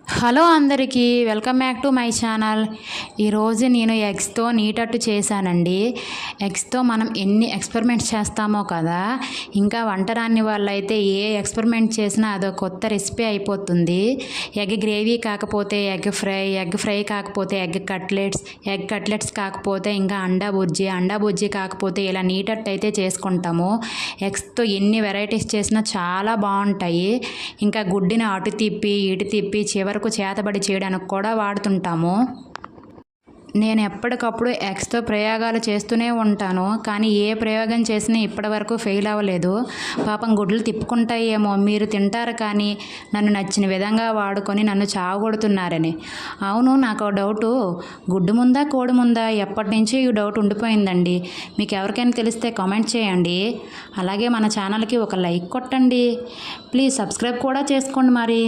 Hello అందరికీ welcome back to my channel. ఈరోజు నేను ఎగ్స్తో నీటట్టు చేశానండి. ఎగ్స్తో మనం ఎన్ని ఎక్స్పెరిమెంట్స్ చేస్తామో కదా, ఇంకా వంట రాని వాళ్ళైతే ఏ ఎక్స్పెరిమెంట్ చేసినా అదో కొత్త రెసిపీ అయిపోతుంది. ఎగ్ గ్రేవీ కాకపోతే ఎగ్ ఫ్రై కాకపోతే ఎగ్ కట్లెట్స్ కాకపోతే ఇంకా అండా బుజ్జి కాకపోతే ఇలా నీటట్టు అయితే చేసుకుంటాము. ఎగ్స్తో ఎన్ని వెరైటీస్ చేసినా చాలా బాగుంటాయి. ఇంకా గుడ్డిని అటు తిప్పి ఇటు తిప్పి చివరకు చేతబడి చేయడానికి కూడా వాడుతుంటాము. నేను ఎప్పటికప్పుడు ఎగ్స్తో ప్రయోగాలు చేస్తూనే ఉంటాను, కానీ ఏ ప్రయోగం చేసినా ఇప్పటివరకు ఫెయిల్ అవ్వలేదు. పాపం గుడ్లు తిప్పుకుంటాయేమో, మీరు తింటారు కానీ నన్ను నచ్చిన విధంగా వాడుకొని నన్ను చావగొడుతున్నారని. అవును, నాకు డౌటు, గుడ్డు ముందా కోడి ముందా ఎప్పటి నుంచో ఈ డౌట్ ఉండిపోయిందండి. మీకు ఎవరికైనా తెలిస్తే కామెంట్ చేయండి. అలాగే మన ఛానల్కి ఒక లైక్ కొట్టండి. ప్లీజ్ సబ్స్క్రైబ్ కూడా చేసుకోండి మరి.